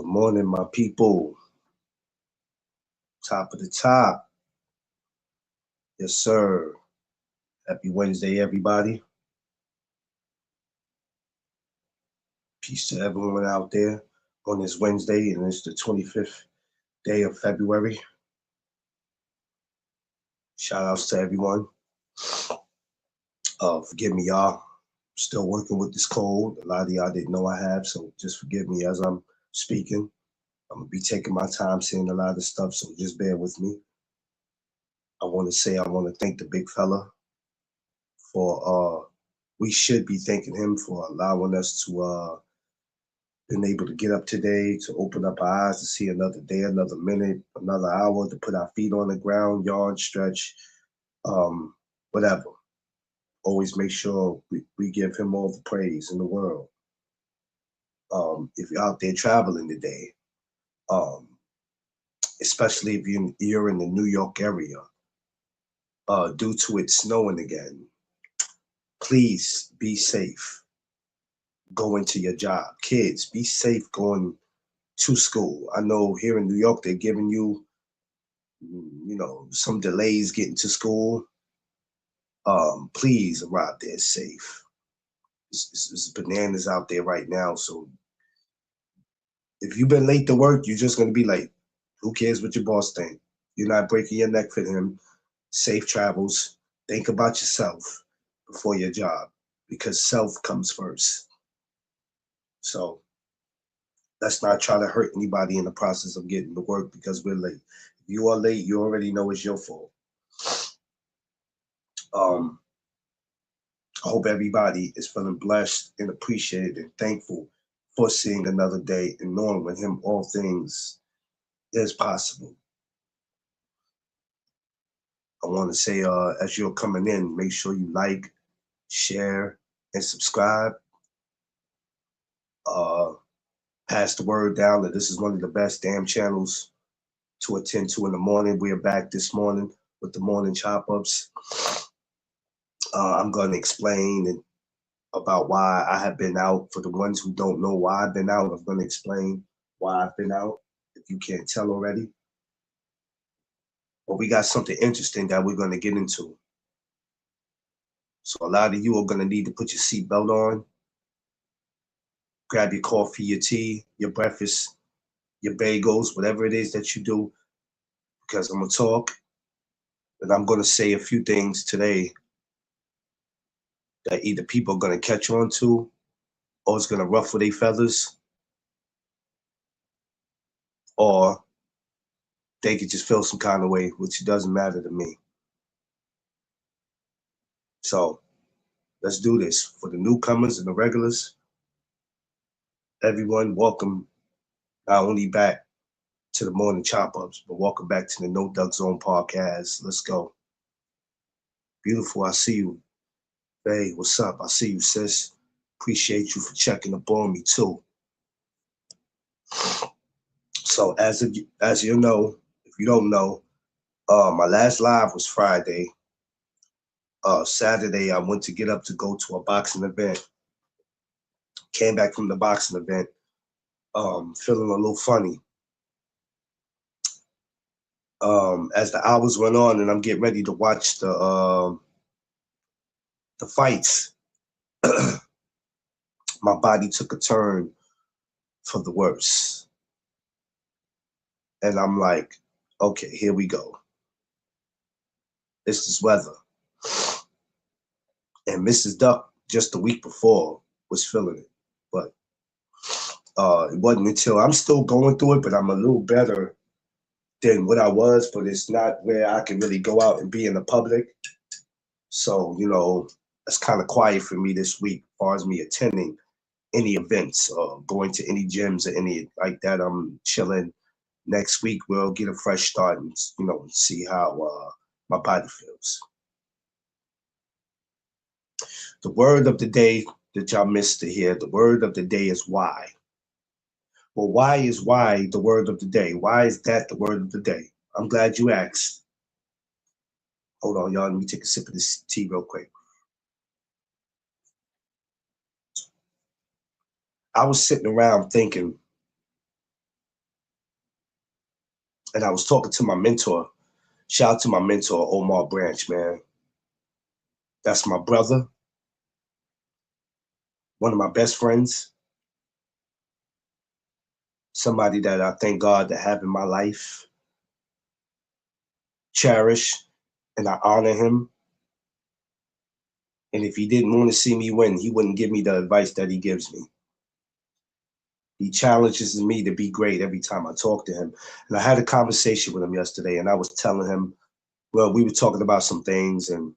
Morning, my people. Top of the top. Yes, sir. Happy Wednesday, everybody. Peace to everyone out there on this Wednesday, and it's the 25th day of February. Shout outs to everyone. Forgive me, y'all. Still working with this cold. A lot of y'all didn't know I have, so just forgive me as I'm speaking. I'm gonna be taking my time saying a lot of stuff, so just bear with me. I want to thank the big fella for we should be thanking him for allowing us to been able to get up today, to open up our eyes, to see another day, another minute, another hour, to put our feet on the ground, yawn, stretch, um, whatever. Always make sure we give him all the praise in the world. If you're out there traveling today, um, especially if you're in the New York area, due to it snowing again, please be safe going to your job. Kids, be safe going to school. I know here in New York, they're giving you, some delays getting to school. Please arrive there safe. It's bananas out there right now. So if you've been late to work, you're just gonna be late. Who cares what your boss think? You're not breaking your neck for him. Safe travels. Think about yourself before your job, because self comes first. So let's not try to hurt anybody in the process of getting to work because we're late. If you are late, you already know it's your fault. Um, I hope everybody is feeling blessed and appreciated and thankful for seeing another day and knowing with him all things is possible. I want to say, as you're coming in, make sure you like, share, and subscribe. Uh, Pass the word down that this is one of the best damn channels to attend to in the morning. We're back this morning with the morning chop ups. I'm going to explain about why I have been out. For the ones who don't know why I've been out, I'm going to explain why I've been out, if you can't tell already. But we got something interesting that we're going to get into. So a lot of you are going to need to put your seatbelt on, grab your coffee, your tea, your breakfast, your bagels, whatever it is that you do, because I'm going to talk and I'm going to say a few things today that either people are going to catch on to or it's going to ruffle their feathers, or they could just feel some kind of way, which doesn't matter to me. So let's do this. For the newcomers and the regulars, everyone, welcome not only back to the morning chop ups, but welcome back to the No Duck Zone podcast. Let's go. Beautiful. I see you. Hey, what's up? I see you, sis. Appreciate you for checking up on me too. So as you know, if you don't know, my last live was Friday. Saturday, I went to get up to go to a boxing event. Came back from the boxing event, feeling a little funny. As the hours went on, and I'm getting ready to watch the fights, my body took a turn for the worse, and I'm like, okay, here we go. This is weather. And Mrs. Duck just the week before was feeling it, but it wasn't until I'm still going through it, but I'm a little better than what I was. But it's not where I can really go out and be in the public. So it's kind of quiet for me this week, as far as me attending any events or going to any gyms or any like that. I'm chilling. Next week we'll get a fresh start and see how my body feels. The word of the day that y'all missed to hear, the word of the day is why. Well, why is why the word of the day? Why is that the word of the day? I'm glad you asked. Hold on, y'all. Let me take a sip of this tea real quick. I was sitting around thinking And I was talking to my mentor. Shout out to my mentor, Omar Branch, man. That's my brother, one of my best friends, somebody that I thank God to have in my life, cherish, and I honor him. And if he didn't want to see me win, he wouldn't give me the advice that he gives me. He challenges me to be great every time I talk to him. And I had a conversation with him yesterday, and I was telling him, well, we were talking about some things, and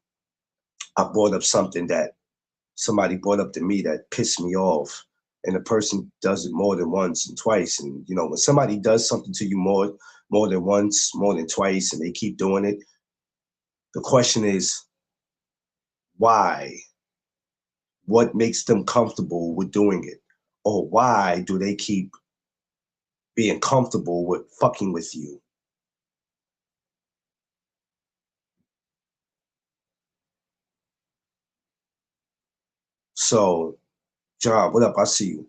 I brought up something that somebody brought up to me that pissed me off. And the person does it more than once and twice. And you know, when somebody does something to you more than once, more than twice, and they keep doing it, the question is why? What makes them comfortable with doing it? Or why do they keep being comfortable with fucking with you? So, John, what up? I see you.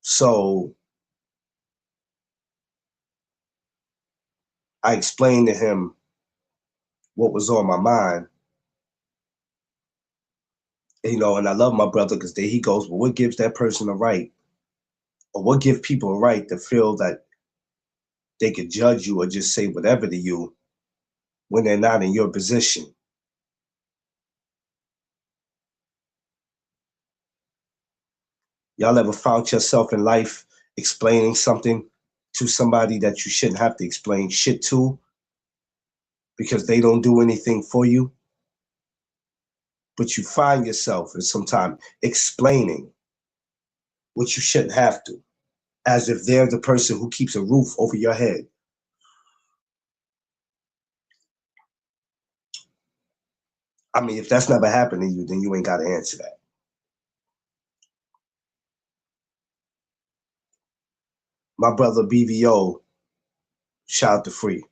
So I explained to him what was on my mind, you know, and I love my brother because there he goes, well, what gives that person a right, or what gives people a right to feel that they could judge you or just say whatever to you when they're not in your position? Y'all ever found yourself in life explaining something to somebody that you shouldn't have to explain shit to because they don't do anything for you? But you find yourself at some time explaining what you shouldn't have to, as if they're the person who keeps a roof over your head. I mean, if that's never happened to you, then you ain't got to answer that. My brother BVO, shout out to Free,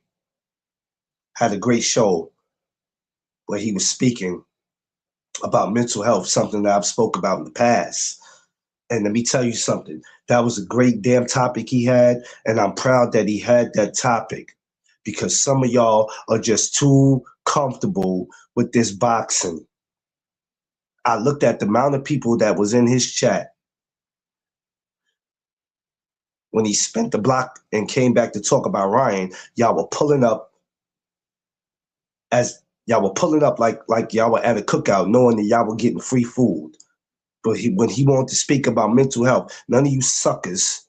had a great show where he was speaking about mental health, something that I've spoke about in the past. And let me tell you something, that was a great damn topic he had, and I'm proud that he had that topic because some of y'all are just too comfortable with this boxing. I looked at the amount of people that was in his chat when he spent the block and came back to talk about Ryan. Y'all were pulling up as y'all were pulling up like y'all were at a cookout, knowing that y'all were getting free food. But when he wanted to speak about mental health, none of you suckers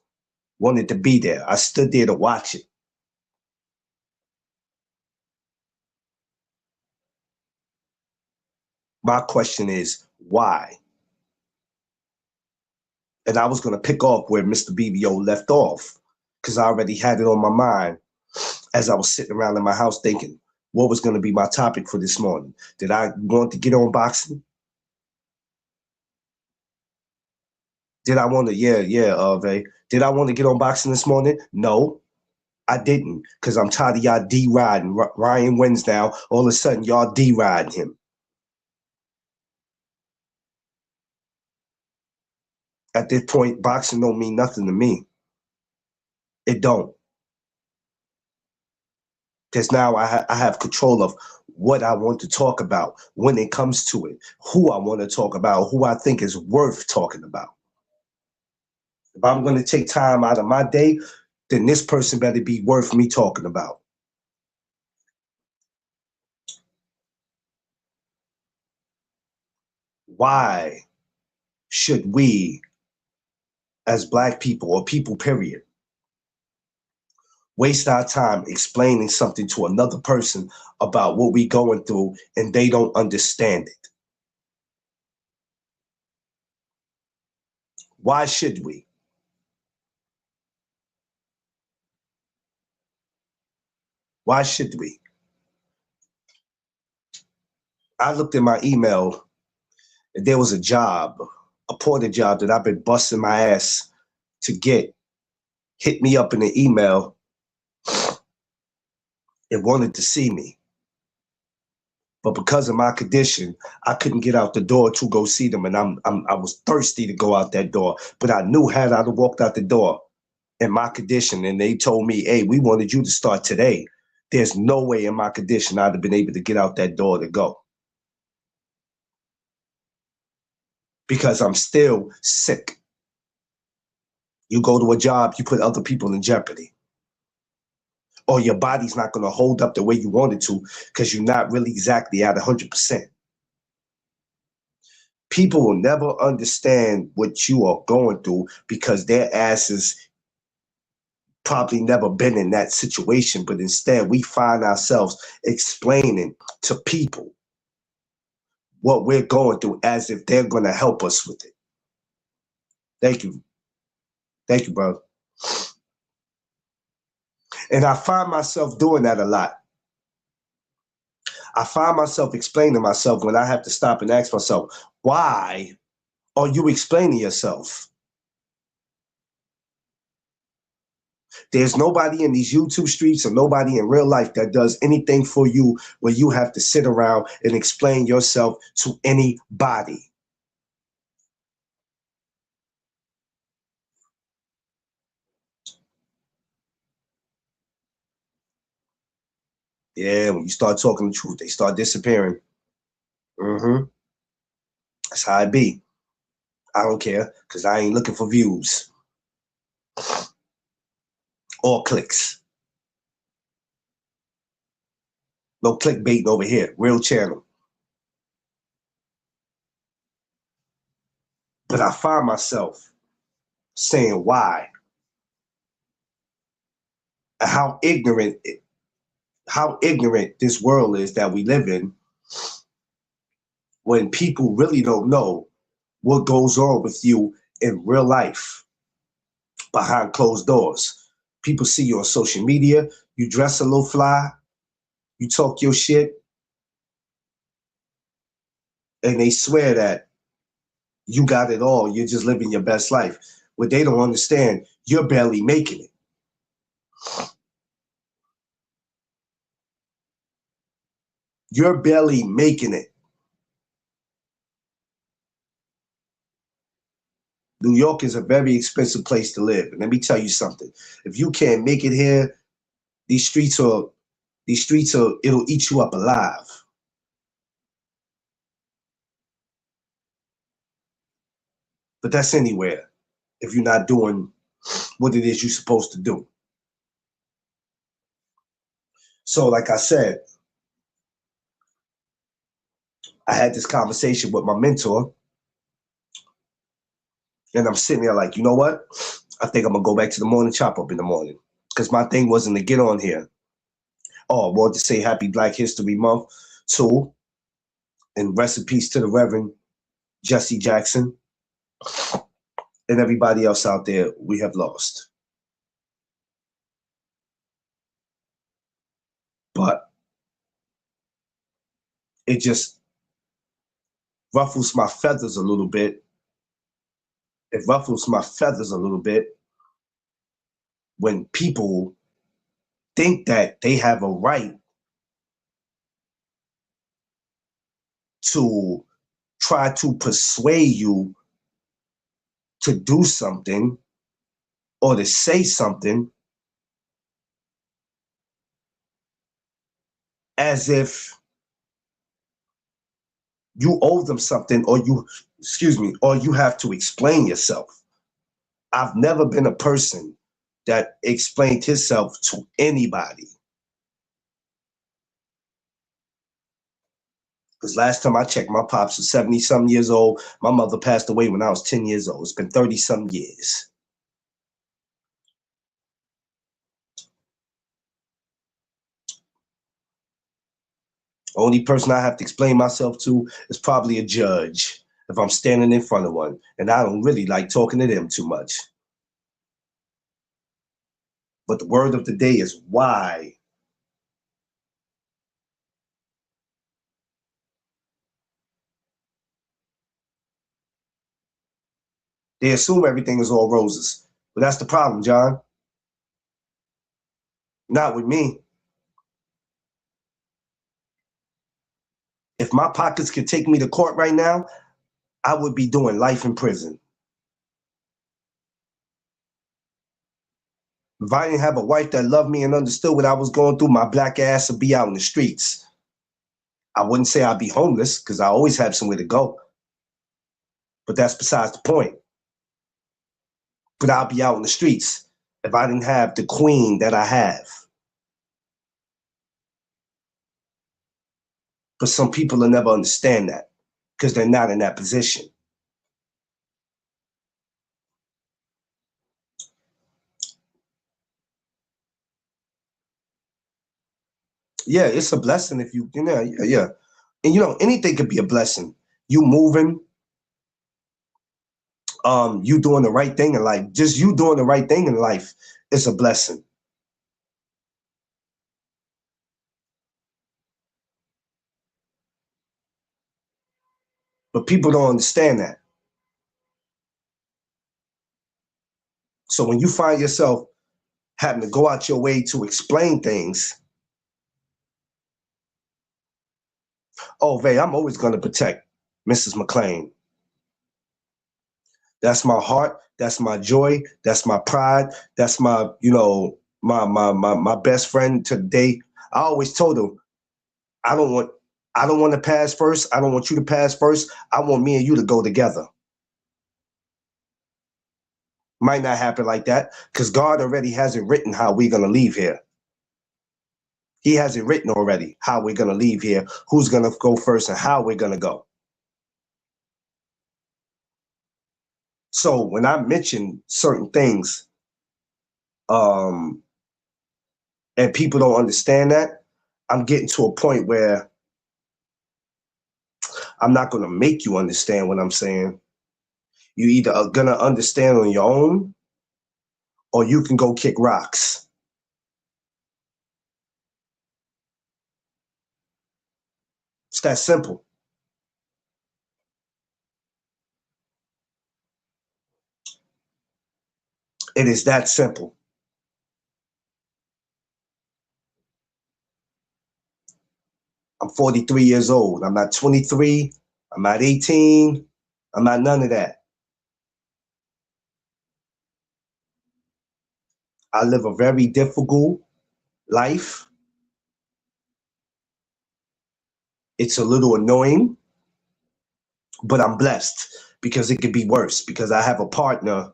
wanted to be there. I stood there to watch it. My question is, why? And I was going to pick off where Mr. BBO left off because I already had it on my mind as I was sitting around in my house thinking, what was going to be my topic for this morning? Did I want to get on boxing? Did I want to, Vay. Did I want to get on boxing this morning? No, I didn't, because I'm tired of y'all D-riding. Ryan wins now. All of a sudden, y'all D-riding him. At this point, boxing don't mean nothing to me. It don't. Because now I have control of what I want to talk about when it comes to it, who I want to talk about, who I think is worth talking about. If I'm going to take time out of my day, then this person better be worth me talking about. Why should we, as Black people or people, period, waste our time explaining something to another person about what we going through and they don't understand it? Why should we? Why should we? I looked at my email and there was a job, a porter job that I've been busting my ass to get. Hit me up in the email and wanted to see me. But because of my condition, I couldn't get out the door to go see them. And I was thirsty to go out that door. But I knew had I walked out the door, in my condition and they told me, hey, we wanted you to start today, there's no way in my condition I'd have been able to get out that door to go. Because I'm still sick. You go to a job, you put other people in jeopardy. Or your body's not going to hold up the way you want it to because you're not really exactly at 100%. People will never understand what you are going through because their asses probably never been in that situation, but instead we find ourselves explaining to people what we're going through as if they're going to help us with it. Thank you. Thank you, brother. And I find myself doing that a lot. I find myself explaining to myself when I have to stop and ask myself, why are you explaining yourself? There's nobody in these YouTube streets or nobody in real life that does anything for you where you have to sit around and explain yourself to anybody. Yeah, when you start talking the truth, they start disappearing. That's how it be. I don't care because I ain't looking for views or clicks. No clickbait over here. Real channel. But I find myself saying why. And how ignorant this world is that we live in when people really don't know what goes on with you in real life behind closed doors. People see you on social media, you dress a little fly, you talk your shit, and they swear that you got it all, you're just living your best life. What they don't understand, you're barely making it. You're barely making it. New York is a very expensive place to live. And let me tell you something. If you can't make it here, these streets are, it'll eat you up alive. But that's anywhere if you're not doing what it is you're supposed to do. So like I said, I had this conversation with my mentor and I'm sitting there like, you know what? I think I'm gonna go back to the morning chop up in the morning because my thing wasn't to get on here. Oh, I wanted to say happy Black History Month too. And rest in peace to the Reverend Jesse Jackson and everybody else out there we have lost. But it just ruffles my feathers a little bit. It ruffles my feathers a little bit when people think that they have a right to try to persuade you to do something or to say something as if you owe them something or you have to explain yourself. I've never been a person that explained himself to anybody. Because last time I checked, my pops was 70-something years old. My mother passed away when I was 10 years old. It's been 30-something years. Only person I have to explain myself to is probably a judge if I'm standing in front of one. And I don't really like talking to them too much. But the word of the day is why. They assume everything is all roses. But that's the problem, John. Not with me. If my pockets could take me to court right now, I would be doing life in prison. If I didn't have a wife that loved me and understood what I was going through, my black ass would be out in the streets. I wouldn't say I'd be homeless because I always have somewhere to go. But that's besides the point. But I'll be out in the streets if I didn't have the queen that I have. But some people will never understand that because they're not in that position. Yeah, it's a blessing if you know, yeah. And you know, anything could be a blessing. You moving, you doing the right thing in life. Just you doing the right thing in life is a blessing. But people don't understand that. So when you find yourself having to go out your way to explain things, oh, Vay, I'm always going to protect Mrs. McLean. That's my heart. That's my joy. That's my pride. That's my, you know, my best friend today. I always told him, I don't want I don't want to pass first. I don't want you to pass first. I want me and you to go together. Might not happen like that because God already has it written how we're gonna leave here. He has it written already how we're gonna leave here, who's gonna go first, and how we're gonna go. So when I mention certain things, um, and people don't understand that, I'm getting to a point where I'm not gonna make you understand what I'm saying. You either are gonna understand on your own, or you can go kick rocks. It's that simple. It is that simple. I'm 43 years old. I'm not 23. I'm not 18. I'm not none of that. I live a very difficult life. It's a little annoying, but I'm blessed because it could be worse because I have a partner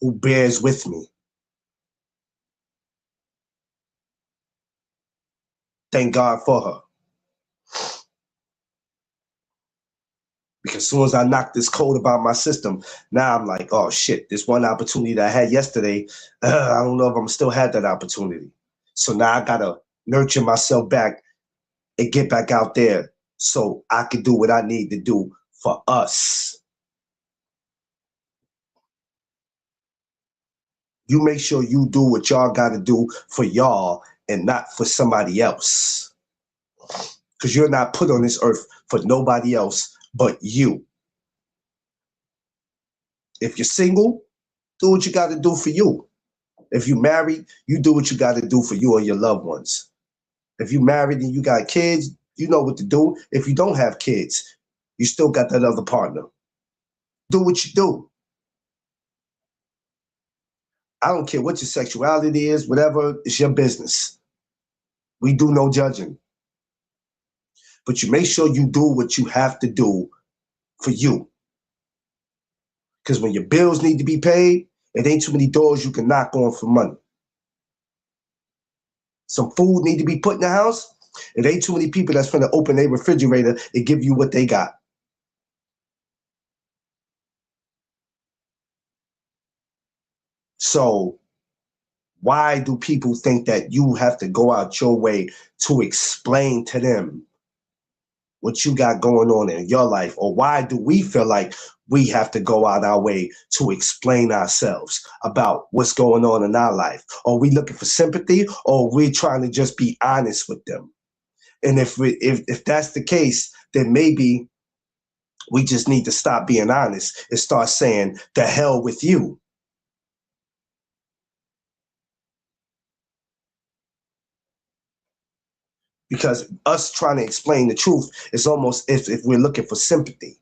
who bears with me. Thank God for her. Because as soon as I knock this code about my system, now I'm like, oh shit, this one opportunity that I had yesterday, I don't know if I'm still had that opportunity. So now I gotta nurture myself back and get back out there so I can do what I need to do for us. You make sure you do what y'all gotta do for y'all and not for somebody else. Because you're not put on this earth for nobody else but you. If you're single, do what you gotta do for you. If you married, you do what you gotta do for you and your loved ones. If you married and you got kids, you know what to do. If you don't have kids, you still got that other partner. Do what you do. I don't care what your sexuality is, whatever, it's your business. We do no judging. But you make sure you do what you have to do for you. Because when your bills need to be paid, it ain't too many doors you can knock on for money. Some food need to be put in the house. It ain't too many people that's finna open their refrigerator and give you what they got. So why do people think that you have to go out your way to explain to them what you got going on in your life? Or why do we feel like we have to go out our way to explain ourselves about what's going on in our life? Are we looking for sympathy or are we trying to just be honest with them? And if that's the case, then maybe we just need to stop being honest and start saying, the hell with you. Because us trying to explain the truth is almost if we're looking for sympathy.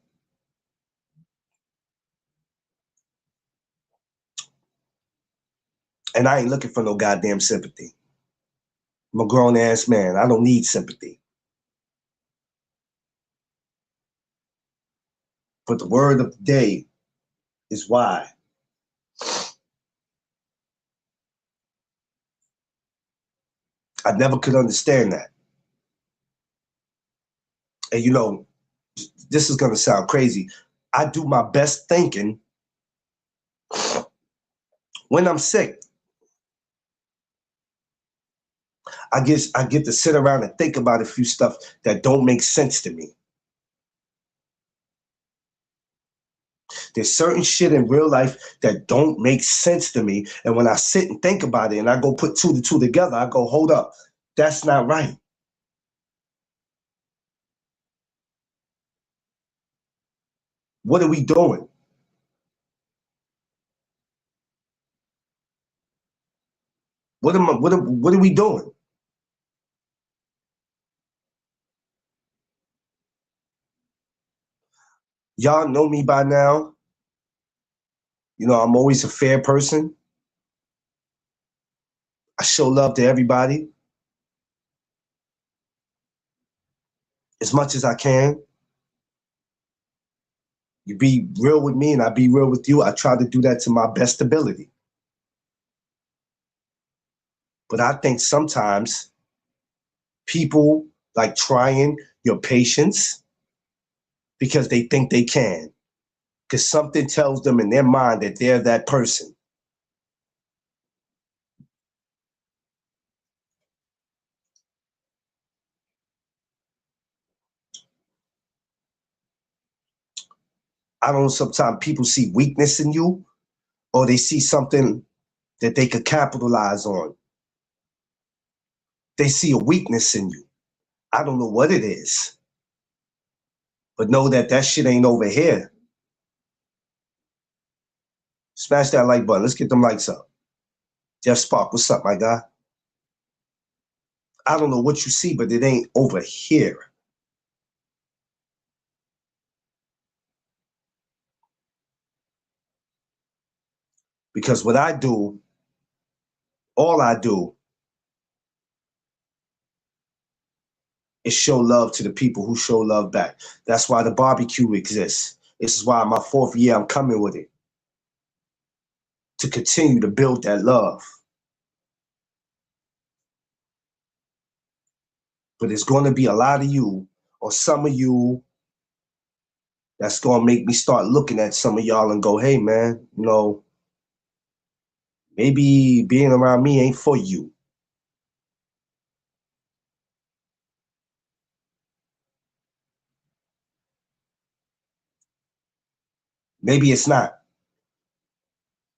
And I ain't looking for no goddamn sympathy. I'm a grown ass man. I don't need sympathy. But the word of the day is why. I never could understand that. And you know, this is gonna sound crazy. I do my best thinking when I'm sick. I get to sit around and think about a few stuff that don't make sense to me. There's certain shit in real life that don't make sense to me. And when I sit and think about it and I go put two to two together, I go, hold up, that's not right. What are we doing? What are we doing? Y'all know me by now. You know, I'm always a fair person. I show love to everybody as much as I can. You be real with me and I be real with you. I try to do that to my best ability. But I think sometimes people like trying your patience because they think they can, because something tells them in their mind that they're that person. I don't know, sometimes people see weakness in you or they see something that they could capitalize on. They see a weakness in you. I don't know what it is, but know that that shit ain't over here. Smash that like button. Let's get them likes up. Jeff Spark, what's up, my guy? I don't know what you see, but it ain't over here. Because what I do, all I do is show love to the people who show love back. That's why the barbecue exists. This is why my 4th year I'm coming with it. To continue to build that love. But it's going to be a lot of you or some of you that's going to make me start looking at some of y'all and go, hey, man, you know, maybe being around me ain't for you. Maybe it's not.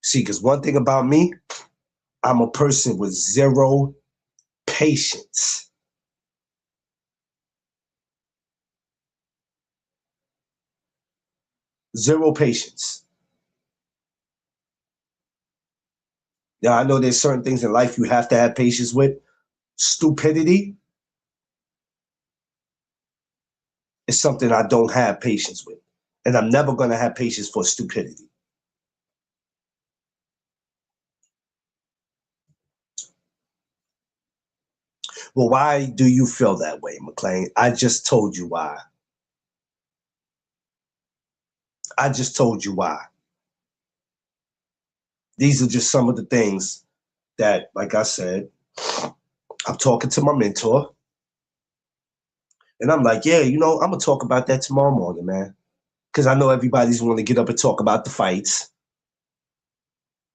See, because one thing about me, I'm a person with zero patience. Zero patience. Now, I know there's certain things in life you have to have patience with. Stupidity is something I don't have patience with. And I'm never going to have patience for stupidity. Well, why do you feel that way, McLean? I just told you why. I just told you why. These are just some of the things that, like I said, I'm talking to my mentor. And I'm like, yeah, you know, I'm going to talk about that tomorrow morning, man. Because I know everybody's want to get up and talk about the fights.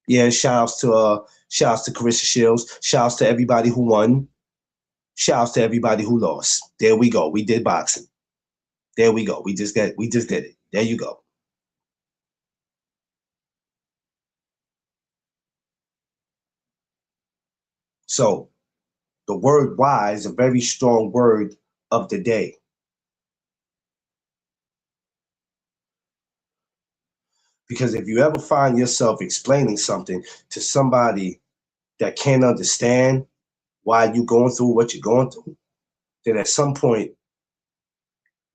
Yeah, shouts to Carissa Shields. Shouts to everybody who won. Shouts to everybody who lost. There we go. We did boxing. There we go. We just did it. There you go. So the word why is a very strong word of the day. Because if you ever find yourself explaining something to somebody that can't understand why you're going through what you're going through, then at some point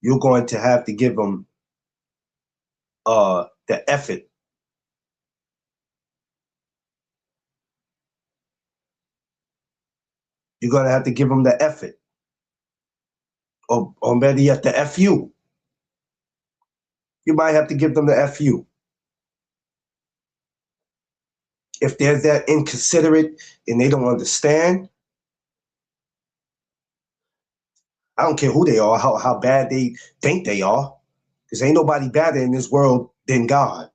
you're going to have to give them the effort You're gonna have to give them the effort, or better yet, the FU. You might have to give them the FU. If they're that inconsiderate and they don't understand, I don't care who they are, how bad they think they are, because ain't nobody better in this world than God.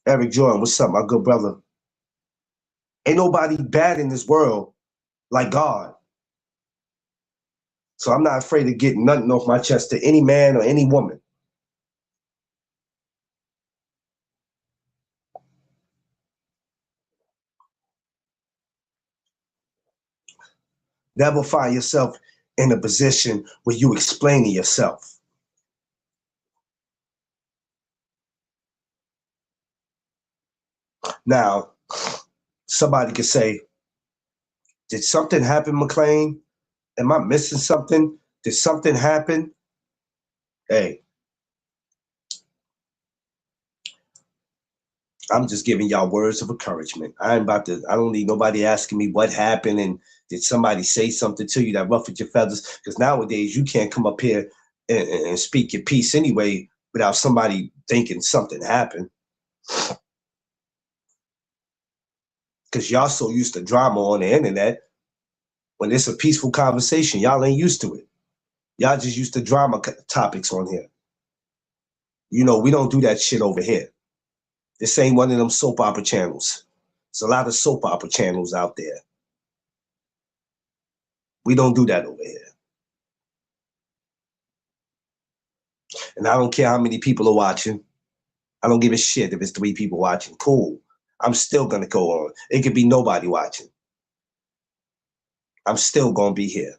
Eric Jordan, what's up, my good brother? Ain't nobody bad in this world like God. So I'm not afraid of getting nothing off my chest to any man or any woman. Never find yourself in a position where you explaining yourself. Now, somebody could say, did something happen, McLean? Am I missing something? Did something happen? Hey, I'm just giving y'all words of encouragement. I don't need nobody asking me what happened and did somebody say something to you that ruffled your feathers? Because nowadays you can't come up here and speak your piece anyway without somebody thinking something happened. Because y'all so used to drama on the internet. When it's a peaceful conversation, y'all ain't used to it. Y'all just used to drama topics on here. You know, we don't do that shit over here. This ain't one of them soap opera channels. There's a lot of soap opera channels out there. We don't do that over here. And I don't care how many people are watching. I don't give a shit if it's 3 people watching. Cool. I'm still going to go on. It could be nobody watching. I'm still going to be here.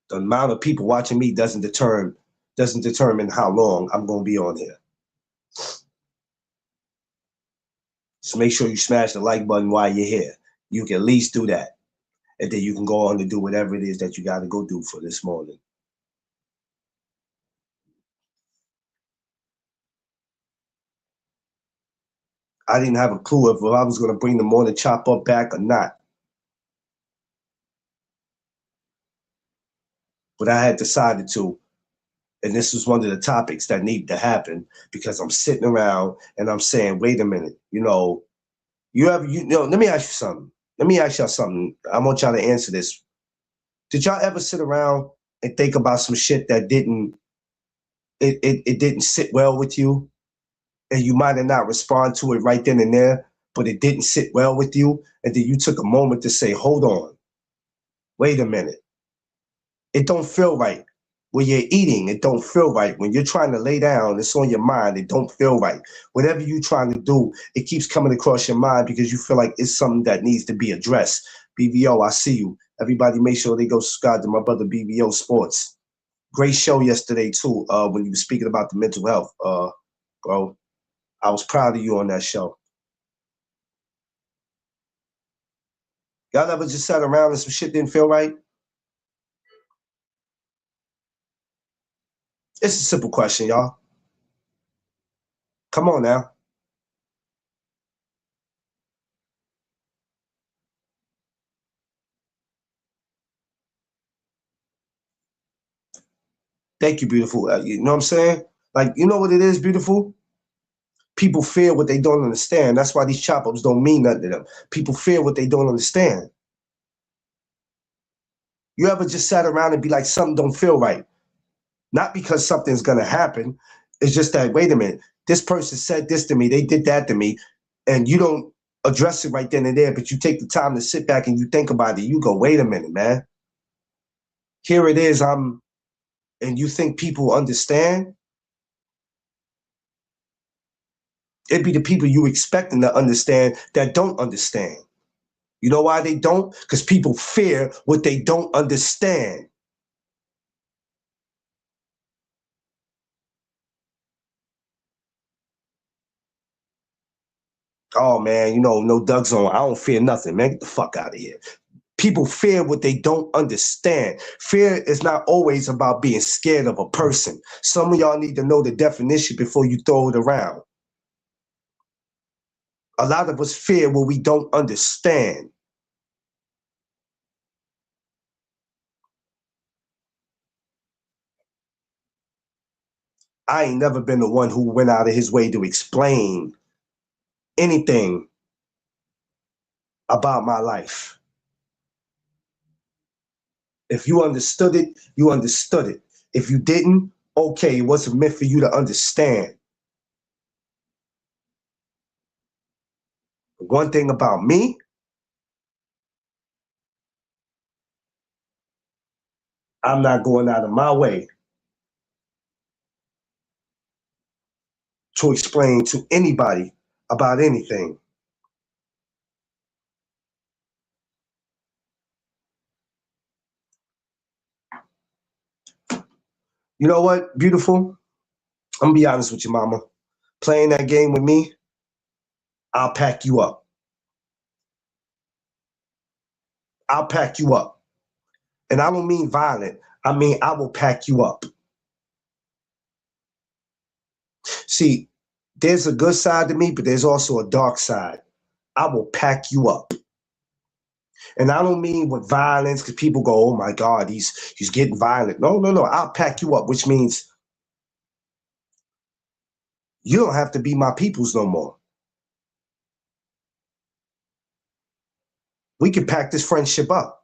The amount of people watching me doesn't determine how long I'm going to be on here. So make sure you smash the like button while you're here. You can at least do that. And then you can go on to do whatever it is that you got to go do for this morning. I didn't have a clue if I was going to bring the morning chop up back or not. But I had decided to. And this was one of the topics that needed to happen because I'm sitting around and I'm saying, wait a minute, let me ask you something. Let me ask y'all something. I want y'all to answer this. Did y'all ever sit around and think about some shit that didn't sit well with you? And you might have not responded to it right then and there, but it didn't sit well with you. And then you took a moment to say, hold on, wait a minute. It don't feel right. When you're eating, it don't feel right. When you're trying to lay down, it's on your mind. It don't feel right. Whatever you're trying to do, it keeps coming across your mind because you feel like it's something that needs to be addressed. BVO, I see you. Everybody make sure they go subscribe to my brother BVO Sports. Great show yesterday too, when you were speaking about the mental health, bro. I was proud of you on that show. Y'all ever just sat around and some shit didn't feel right? It's a simple question, y'all. Come on now. Thank you, beautiful. You know what I'm saying? Like, you know what it is, beautiful? People fear what they don't understand. That's why these chop-ups don't mean nothing to them. People fear what they don't understand. You ever just sat around and be like, something don't feel right? Not because something's going to happen. It's just that, wait a minute, this person said this to me, they did that to me, and you don't address it right then and there, but you take the time to sit back and you think about it. You go, wait a minute, man. Here it is, and you think people understand? It'd be the people you expecting to understand that don't understand. You know why they don't? Because people fear what they don't understand. Oh man, no Doug Zone. I don't fear nothing, man. Get the fuck out of here. People fear what they don't understand. Fear is not always about being scared of a person. Some of y'all need to know the definition before you throw it around. A lot of us fear what we don't understand. I ain't never been the one who went out of his way to explain anything about my life. If you understood it, you understood it. If you didn't, okay, it wasn't meant for you to understand. One thing about me, I'm not going out of my way to explain to anybody about anything. You know what, beautiful? I'm gonna be honest with you, mama. Playing that game with me, I'll pack you up. I'll pack you up. And I don't mean violent. I mean, I will pack you up. See, there's a good side to me, but there's also a dark side. I will pack you up. And I don't mean with violence because people go, oh my God, he's getting violent. No, no, no. I'll pack you up, which means you don't have to be my peoples no more. We can pack this friendship up.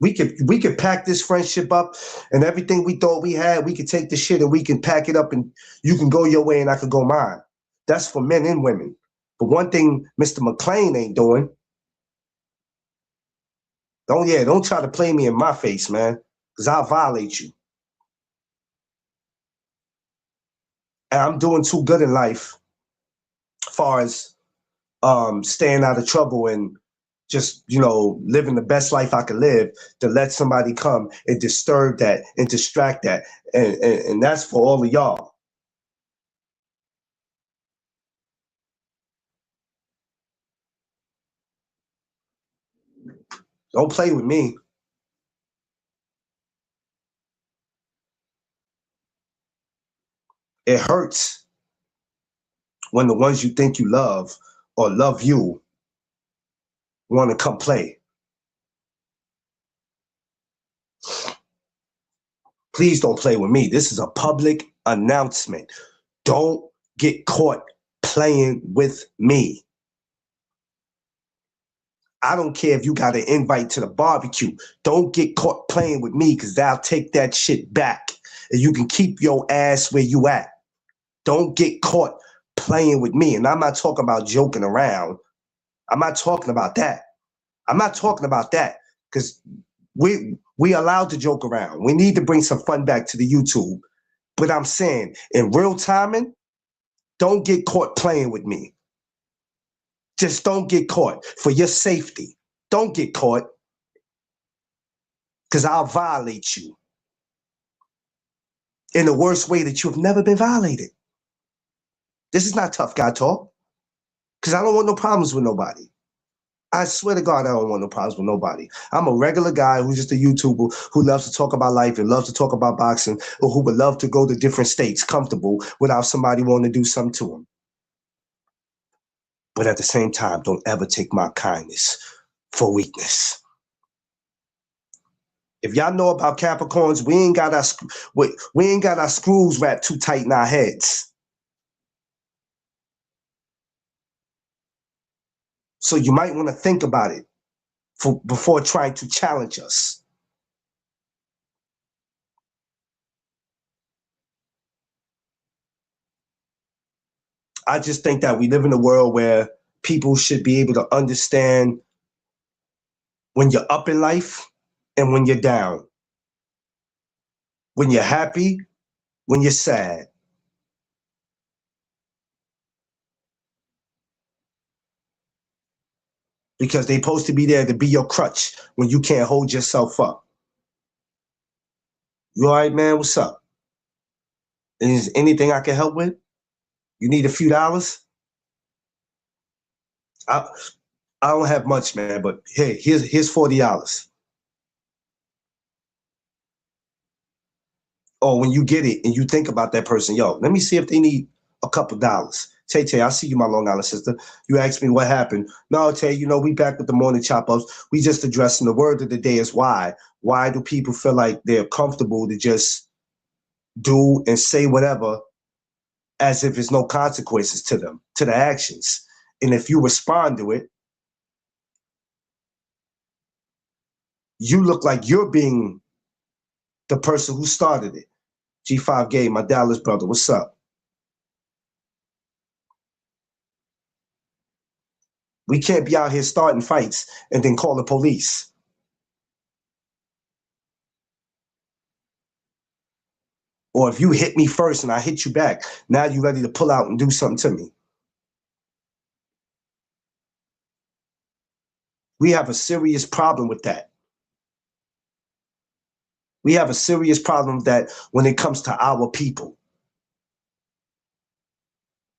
We could pack this friendship up, and everything we thought we had, we could take the shit and we can pack it up, and you can go your way and I could go mine. That's for men and women. But one thing Mr. McLean ain't doing, don't try to play me in my face, man, because I'll violate you. And I'm doing too good in life as far as staying out of trouble and just, living the best life I could live to let somebody come and disturb that and distract that. And that's for all of y'all. Don't play with me. It hurts when the ones you think you love or love you want to come play. Please don't play with me. This is a public announcement. Don't get caught playing with me. I don't care if you got an invite to the barbecue. Don't get caught playing with me because I'll take that shit back. And you can keep your ass where you at. Don't get caught playing with me. And I'm not talking about joking around. I'm not talking about that. I'm not talking about that because we allowed to joke around. We need to bring some fun back to the YouTube. But I'm saying in real timing, don't get caught playing with me. Just don't get caught for your safety. Don't get caught because I'll violate you in the worst way that you've never been violated. This is not tough guy talk because I don't want no problems with nobody. I swear to God, I don't want no problems with nobody. I'm a regular guy who's just a YouTuber who loves to talk about life and loves to talk about boxing, or who would love to go to different states comfortable without somebody wanting to do something to him. But at the same time, don't ever take my kindness for weakness. If y'all know about Capricorns, we ain't got our screws wrapped too tight in our heads. So you might want to think about it before trying to challenge us. I just think that we live in a world where people should be able to understand when you're up in life and when you're down. When you're happy, when you're sad. Because they're supposed to be there to be your crutch when you can't hold yourself up. You all right, man? What's up? Is anything I can help with? You need a few dollars? I don't have much, man, but hey, here's $40. or when you get it and you think about that person, yo, let me see if they need a couple dollars. Tay Tay, I see you, my Long Island sister. You asked me what happened. No, Tay, you know, we back with the morning chop-ups. We just addressing the word of the day is why. Why do people feel like they're comfortable to just do and say whatever as if there's no consequences to them, to the actions? And if you respond to it, you look like you're being the person who started it. G5 Gay, my Dallas brother, what's up? We can't be out here starting fights and then call the police. Or if you hit me first and I hit you back, now you're ready to pull out and do something to me. We have a serious problem with that. We have a serious problem with that when it comes to our people.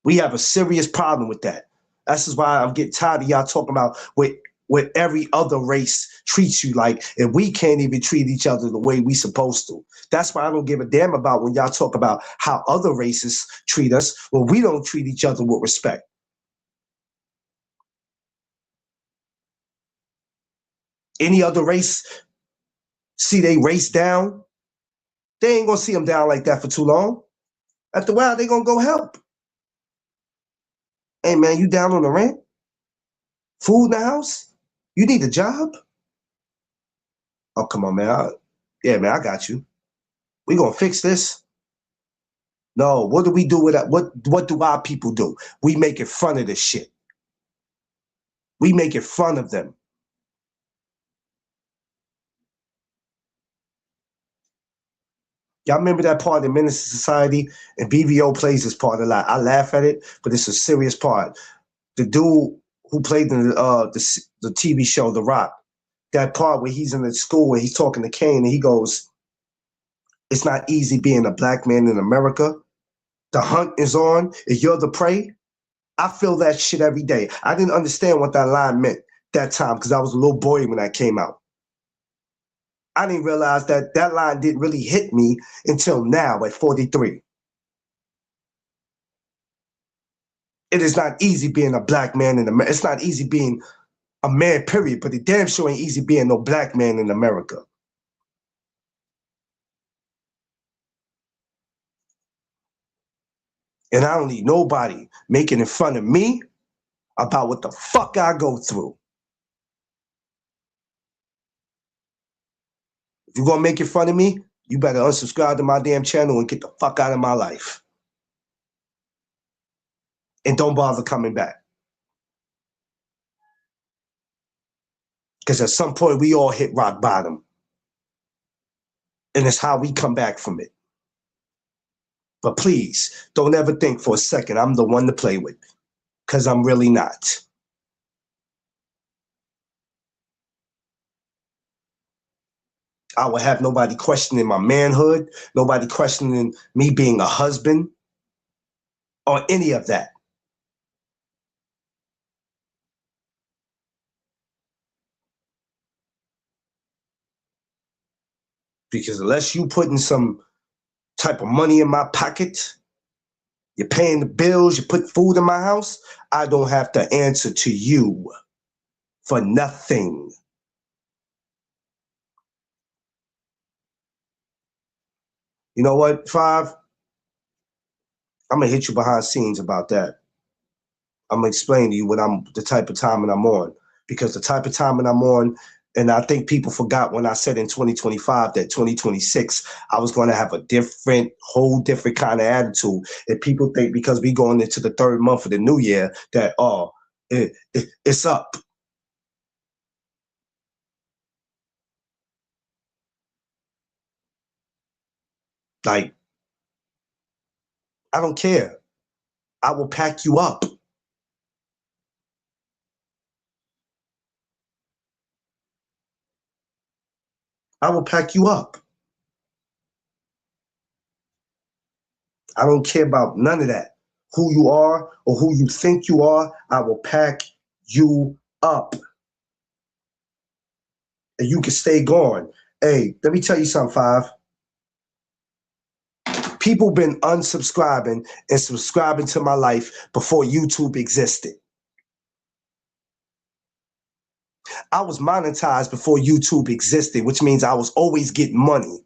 We have a serious problem with that. That's why I'm getting tired of y'all talking about what every other race treats you like, and we can't even treat each other the way we supposed to. That's why I don't give a damn about when y'all talk about how other races treat us when we don't treat each other with respect. Any other race, see they race down, they ain't gonna see them down like that for too long. After a while, they gonna go help. Hey man, you down on the rent? Food in the house? You need a job? Oh, come on, man. Yeah, man, I got you. We gonna fix this. No, what do we do with that? What do our people do? We make it fun of this shit. We make it fun of them. Y'all remember that part in Menace to Society? And BVO plays this part a lot. I laugh at it, but it's a serious part. The dude who played in the TV show The Rock, that part where he's in the school and he's talking to Kane and he goes, "It's not easy being a black man in America. The hunt is on and you're the prey." I feel that shit every day. I didn't understand what that line meant that time because I was a little boy when that came out. I didn't realize that that line didn't really hit me until now at 43. It is not easy being a black man in America. It's not easy being a man, period, but it damn sure ain't easy being no black man in America. And I don't need nobody making in fun of me about what the fuck I go through. If you're gonna make it fun of me, you better unsubscribe to my damn channel and get the fuck out of my life. And don't bother coming back. Because at some point we all hit rock bottom. And it's how we come back from it. But please, don't ever think for a second I'm the one to play with. Because I'm really not. I will have nobody questioning my manhood, nobody questioning me being a husband, or any of that. Because unless you putting some type of money in my pocket, you're paying the bills, you put food in my house, I don't have to answer to you for nothing. You know what, Five? I'm gonna hit you behind scenes about that. I'm gonna explain to you what the type of timing I'm on. Because the type of timing I'm on, and I think people forgot when I said in 2025 that 2026, I was going to have a whole different kind of attitude. And people think because we going into the third month of the new year that, it's up. Like, I don't care. I will pack you up. I will pack you up. I don't care about none of that. Who you are or who you think you are, I will pack you up. And you can stay gone. Hey, let me tell you something, Five. People been unsubscribing and subscribing to my life before YouTube existed. I was monetized before YouTube existed, which means I was always getting money.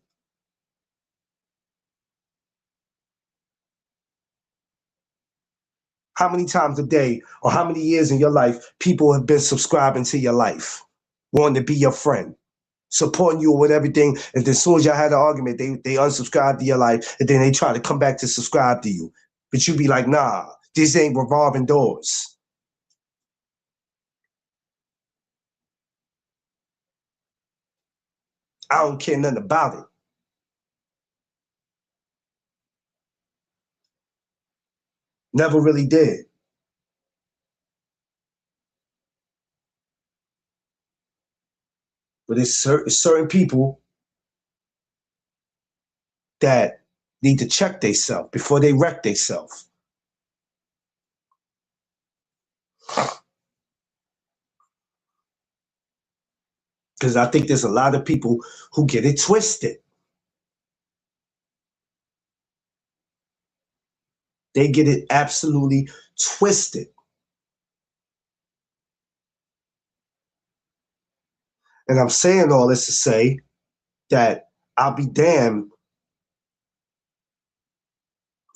How many times a day or how many years in your life people have been subscribing to your life, wanting to be your friend, supporting you with everything, and then as soon as y'all had an argument, they unsubscribe to your life, and then they try to come back to subscribe to you. But you be like, nah, this ain't revolving doors. I don't care nothing about it. Never really did. But it's certain people that need to check themselves before they wreck themselves. Because I think there's a lot of people who get it twisted. They get it absolutely twisted. And I'm saying all this to say that I'll be damned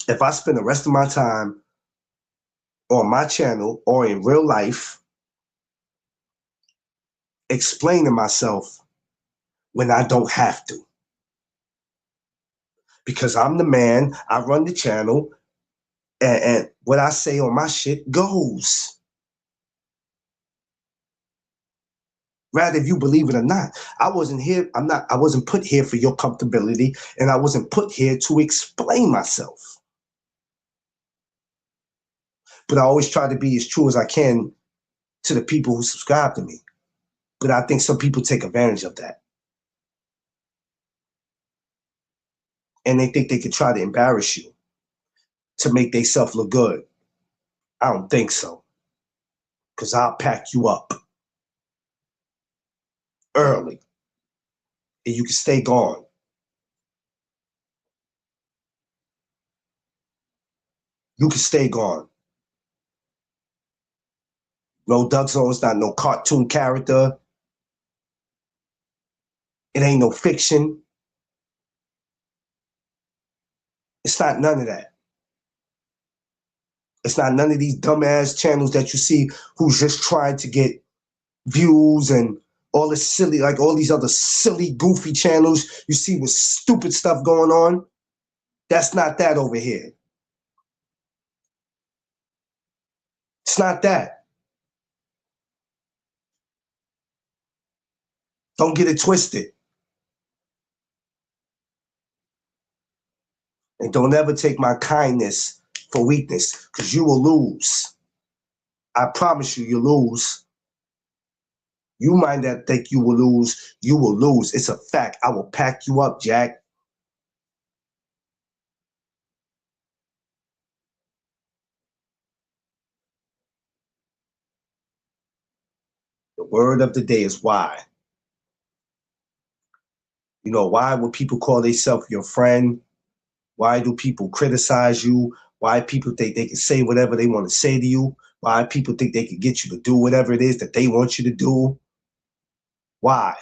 if I spend the rest of my time on my channel or in real life explaining myself when I don't have to. Because I'm the man, I run the channel, and what I say on my shit goes. Rather, if you believe it or not, I wasn't put here for your comfortability, and I wasn't put here to explain myself. But I always try to be as true as I can to the people who subscribe to me. But I think some people take advantage of that. And they think they can try to embarrass you to make themselves look good. I don't think so. Because I'll pack you up early and you can stay gone. You can stay gone. No Doug Zone's not no cartoon character. It ain't no fiction. It's not none of that. It's not none of these dumbass channels that you see who's just trying to get views and all this silly, like all these other silly, goofy channels you see with stupid stuff going on. That's not that over here. It's not that. Don't get it twisted. And don't ever take my kindness for weakness, because you will lose. I promise you, you'll lose. You might not think you will lose. You will lose. It's a fact. I will pack you up, Jack. The word of the day is why. You know, why would people call themselves your friend? Why do people criticize you? Why people think they can say whatever they want to say to you? Why people think they can get you to do whatever it is that they want you to do? Why?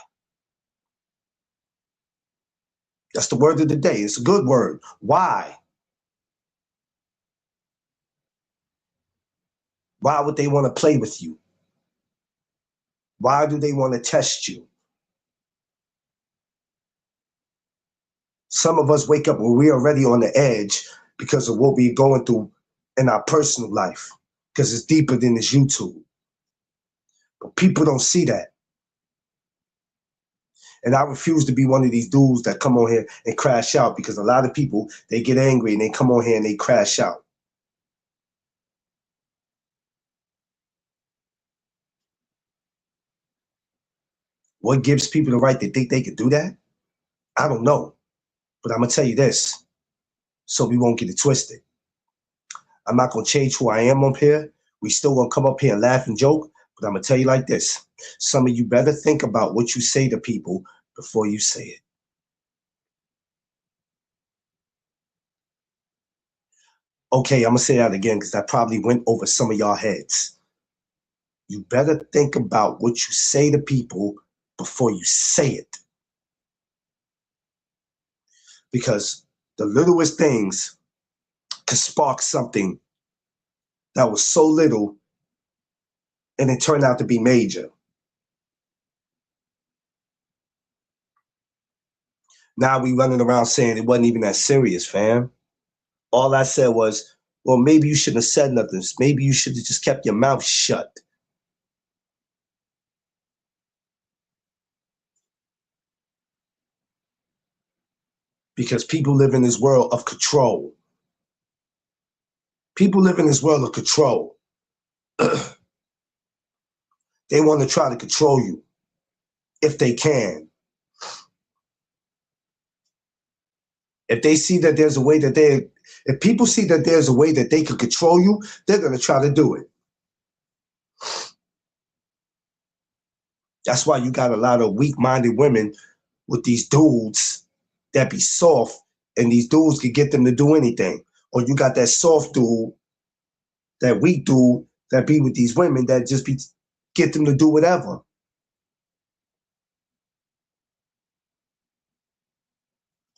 That's the word of the day. It's a good word. Why? Why would they want to play with you? Why do they want to test you? Some of us wake up when we're already on the edge because of what we're going through in our personal life, because it's deeper than this YouTube. But people don't see that. And I refuse to be one of these dudes that come on here and crash out, because a lot of people, they get angry and they come on here and they crash out. What gives people the right to think they can do that? I don't know. But I'm going to tell you this, so we won't get it twisted. I'm not going to change who I am up here. We still going to come up here and laugh and joke. But I'm going to tell you like this. Some of you better think about what you say to people before you say it. Okay, I'm gonna say that again because that probably went over some of y'all heads. You better think about what you say to people before you say it. Because the littlest things could spark something that was so little and it turned out to be major. Now we running around saying it wasn't even that serious, fam. All I said was, well, maybe you shouldn't have said nothing. Maybe you should have just kept your mouth shut. Because people live in this world of control. People live in this world of control. They want to try to control you if they can. If they see that there's a way that if people see that there's a way that they can control you, they're going to try to do it. That's why you got a lot of weak-minded women with these dudes that be soft, and these dudes can get them to do anything. Or you got that soft dude, that weak dude that be with these women that just get them to do whatever.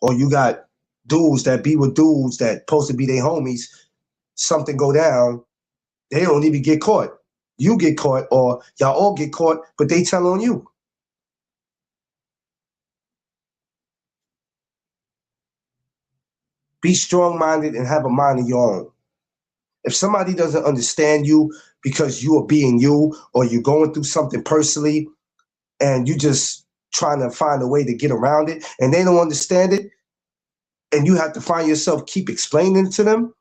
Or you got dudes that be with dudes that supposed to be their homies, something go down, they don't even get caught. You get caught, or y'all all get caught, but they tell on you. Be strong-minded and have a mind of your own. If somebody doesn't understand you because you are being you, or you're going through something personally and you just trying to find a way to get around it and they don't understand it, and you have to find yourself keep explaining it to them,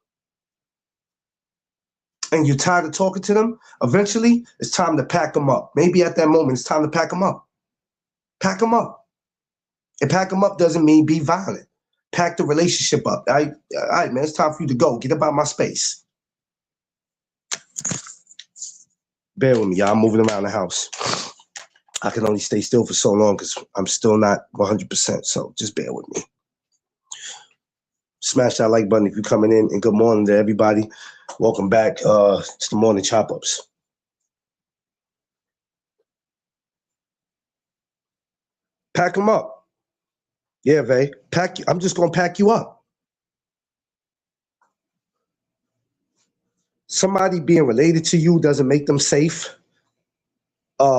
and you're tired of talking to them, eventually it's time to pack them up. Maybe at that moment it's time to pack them up. Pack them up. And pack them up doesn't mean be violent. Pack the relationship up. All right, man, it's time for you to go. Get up out my space. Bear with me, y'all. I'm moving around the house. I can only stay still for so long because I'm still not 100%, so just bear with me. Smash that like button if you're coming in, and good morning to everybody. Welcome back to the Morning Chop-Ups. Pack them up. Yeah, Vay. I'm just going to pack you up. Somebody being related to you doesn't make them safe.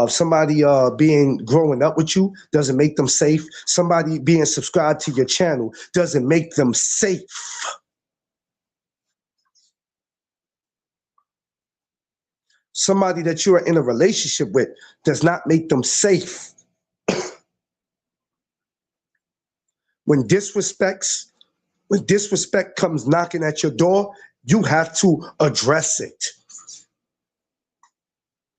Somebody growing up with you doesn't make them safe. Somebody being subscribed to your channel doesn't make them safe. Somebody that you're in a relationship with does not make them safe. When disrespect comes knocking at your door, you have to address it.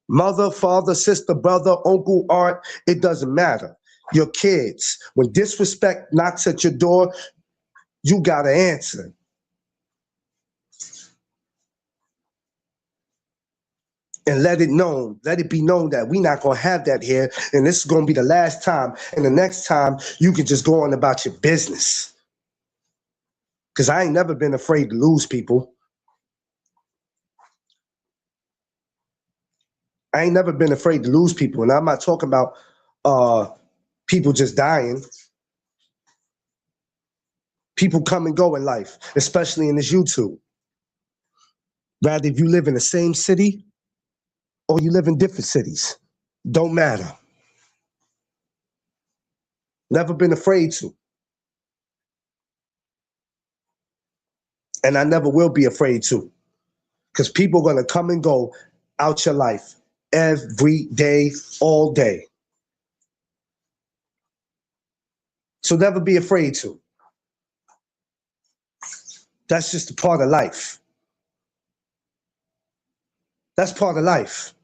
Mother, father, sister, brother, uncle, aunt, it doesn't matter. Your kids, when disrespect knocks at your door, you gotta answer. And let it be known that we're not gonna have that here, and this is gonna be the last time, and the next time you can just go on about your business. Because I ain't never been afraid to lose people. I ain't never been afraid to lose people, and I'm not talking about people just dying. People come and go in life, especially in this YouTube. Rather, if you live in the same city or you live in different cities, don't matter. Never been afraid to. And I never will be afraid to. Because people are going to come and go out your life every day, all day. So never be afraid to. That's just a part of life. That's part of life.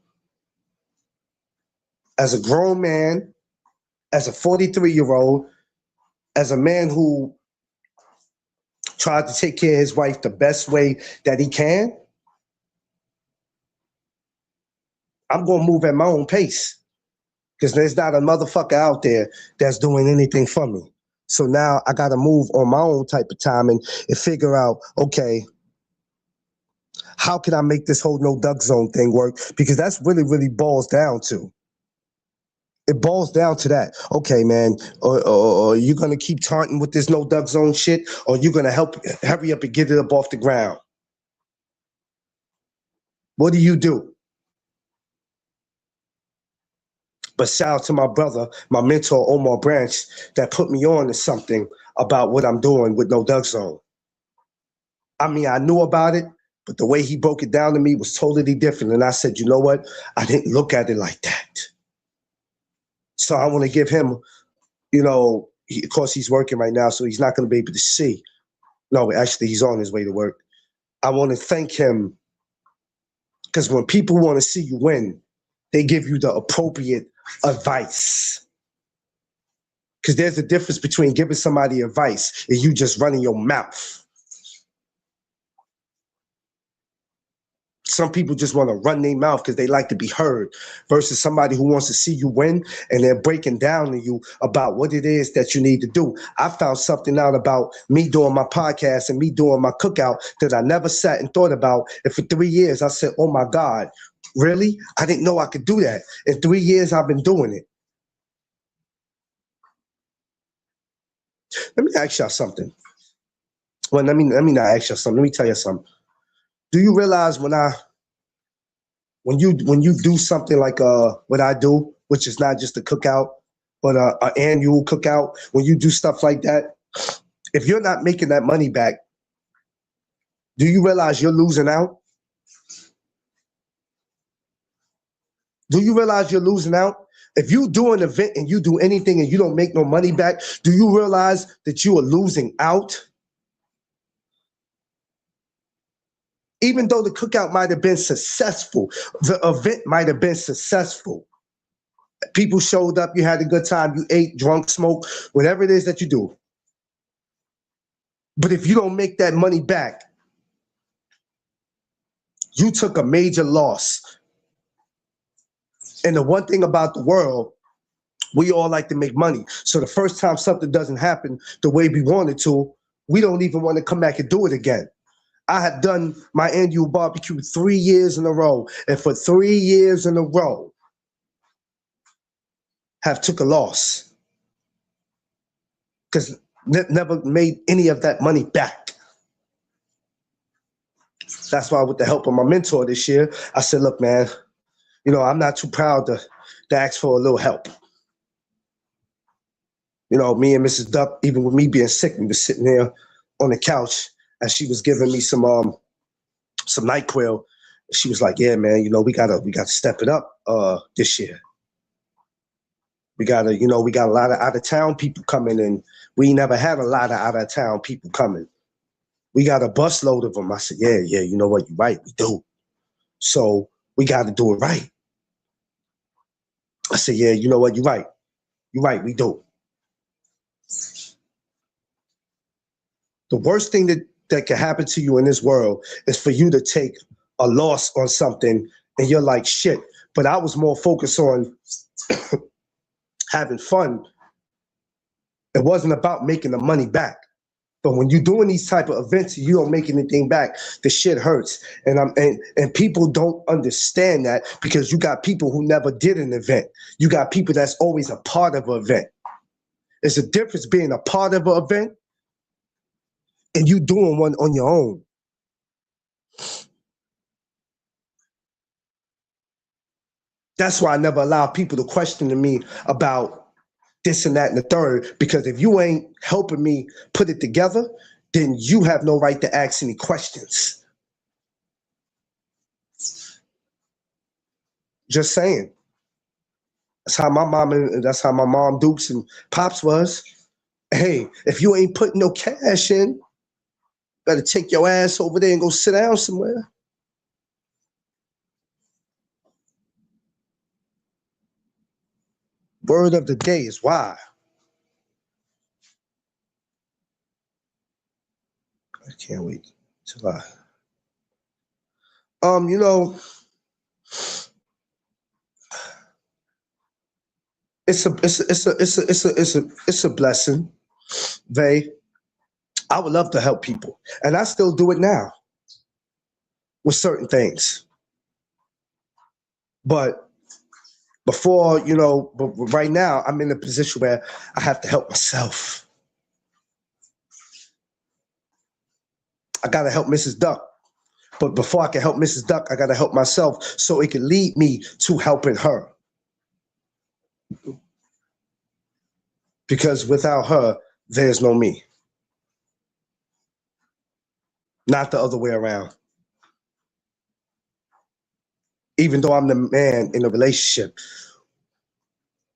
As a grown man, as a 43-year-old, as a man who tried to take care of his wife the best way that he can, I'm going to move at my own pace. Because there's not a motherfucker out there that's doing anything for me. So now I got to move on my own type of time and figure out, okay, How can I make this whole no duck zone thing work? Because that's really boils down to. It boils down to that. Okay, man, or you gonna keep taunting with this no duck zone shit, or you gonna hurry up and get it up off the ground? What do you do? But shout out to my brother, my mentor, Omar Branch, that put me on to something about what I'm doing with No Duck Zone. I mean, I knew about it, but the way he broke it down to me was totally different. And I said, you know what? I didn't look at it like that. So I want to give him, of course, he's working right now, so he's not going to be able to see. No, actually, he's on his way to work. I want to thank him because when people want to see you win, they give you the appropriate advice. Because there's a difference between giving somebody advice and you just running your mouth. Some people just want to run their mouth because they like to be heard versus somebody who wants to see you win and they're breaking down to you about what it is that you need to do. I found something out about me doing my podcast and me doing my cookout that I never sat and thought about. And for 3 years, I said, oh my God, really? I didn't know I could do that. In 3 years, I've been doing it. Let me ask y'all something. Well, let me not ask y'all something. Let me tell you something. Do you realize when you do something like what I do, which is not just a cookout, but an annual cookout, when you do stuff like that, if you're not making that money back, do you realize you're losing out? Do you realize you're losing out? If you do an event and you do anything and you don't make no money back, do you realize that you are losing out? Even though the cookout might have been successful, the event might have been successful. People showed up, you had a good time, you ate, drunk, smoked, whatever it is that you do. But if you don't make that money back, you took a major loss. And the one thing about the world, we all like to make money. So the first time something doesn't happen the way we want it to, we don't even want to come back and do it again. I had done my annual barbecue 3 years in a row, and for 3 years in a row, have took a loss because never made any of that money back. That's why with the help of my mentor this year, I said, look, man, I'm not too proud to ask for a little help. Me and Mrs. Duck, even with me being sick, we were sitting there on the couch and she was giving me some NyQuil. She was like, yeah, man, we gotta step it up this year. We got a lot of out-of-town people coming in. We never had a lot of out-of-town people coming. We got a busload of them. I said, yeah, you know what? You're right, we do. So we got to do it right. I said, yeah, you know what? You're right. You're right, we do. The worst thing that can happen to you in this world is for you to take a loss on something and you're like, shit. But I was more focused on having fun. It wasn't about making the money back. But when you're doing these type of events, you don't make anything back, the shit hurts. And people don't understand that because you got people who never did an event. You got people that's always a part of an event. There's a difference being a part of an event and you doing one on your own. That's why I never allow people to question me about this and that and the third, because if you ain't helping me put it together, then you have no right to ask any questions. Just saying. That's how my mom, Dukes and Pops was. Hey, if you ain't putting no cash in, better take your ass over there and go sit down somewhere. Word of the day is why. I can't wait till it's a blessing. I would love to help people, and I still do it now. with certain things. But before, but right now I'm in a position where I have to help myself. I gotta help Mrs. Duck. But before I can help Mrs. Duck, I gotta help myself so it can lead me to helping her. Because without her, there's no me. Not the other way around. Even though I'm the man in the relationship,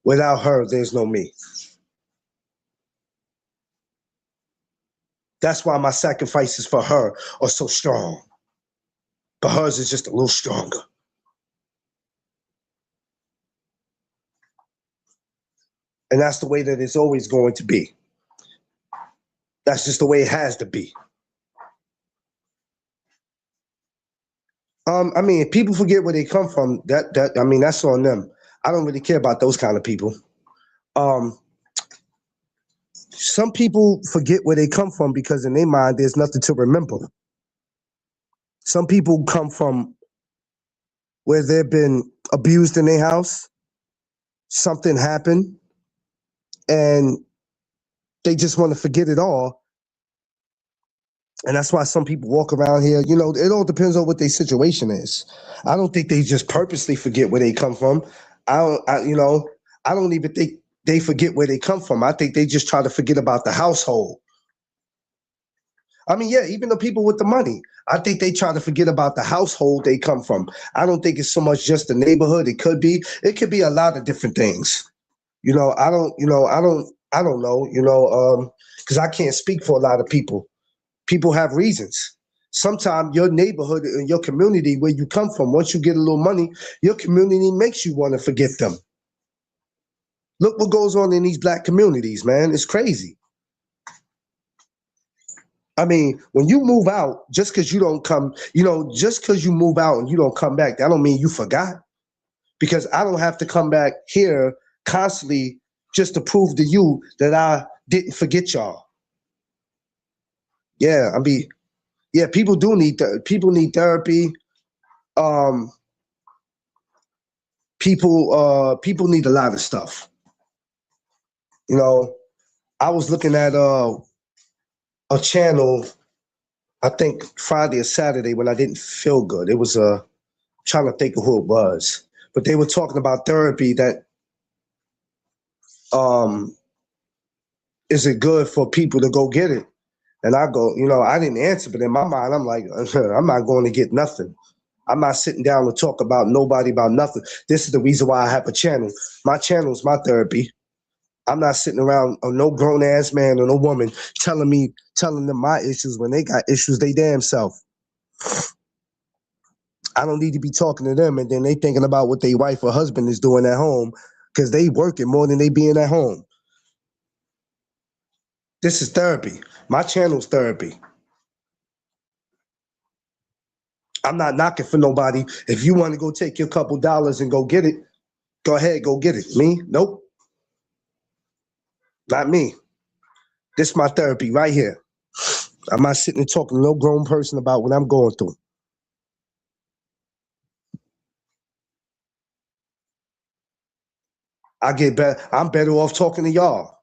without her, there's no me. That's why my sacrifices for her are so strong. But hers is just a little stronger. And that's the way that it's always going to be. That's just the way it has to be. I mean, if people forget where they come from, that's on them. I don't really care about those kind of people. Some people forget where they come from because in their mind, there's nothing to remember. Some people come from where they've been abused in their house. Something happened, and they just want to forget it all. And that's why some people walk around here. It all depends on what their situation is. I don't think they just purposely forget where they come from. I don't even think they forget where they come from. I think they just try to forget about the household. I mean, yeah, even the people with the money, I think they try to forget about the household they come from. I don't think it's so much just the neighborhood. It could be a lot of different things. I don't know, because I can't speak for a lot of people. People have reasons. Sometimes your neighborhood and your community where you come from, once you get a little money, your community makes you want to forget them. Look what goes on in these black communities, man. It's crazy. I mean, when you move out, just because you don't come, just because you move out and you don't come back, that don't mean you forgot. Because I don't have to come back here constantly just to prove to you that I didn't forget y'all. Yeah, people need therapy. People need a lot of stuff. I was looking at a channel, I think Friday or Saturday, when I didn't feel good. It was trying to think of who it was, but they were talking about therapy. That is it good for people to go get it? And I go, I didn't answer, but in my mind, I'm like, I'm not going to get nothing. I'm not sitting down to talk about nobody about nothing. This is the reason why I have a channel. My channel is my therapy. I'm not sitting around no grown ass man or no woman telling them my issues when they got issues they damn self. I don't need to be talking to them and then they thinking about what their wife or husband is doing at home because they working more than they being at home. This is therapy. My channel's therapy. I'm not knocking for nobody. If you want to go take your couple dollars and go get it, go ahead, go get it. Me? Nope. Not me. This is my therapy right here. I'm not sitting and talking to no grown person about what I'm going through. I'm better off talking to y'all.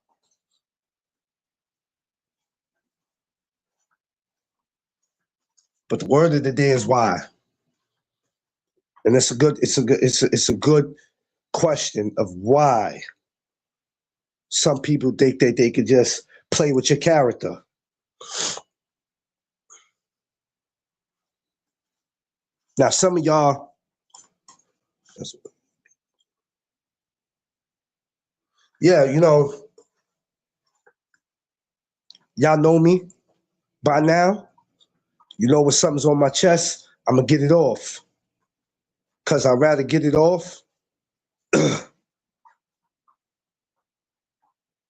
But the word of the day is why. And it's a good question of why some people think that they could just play with your character. Now, some of y'all, yeah, y'all know me by now. You know when something's on my chest, I'm going to get it off. Because I'd rather get it off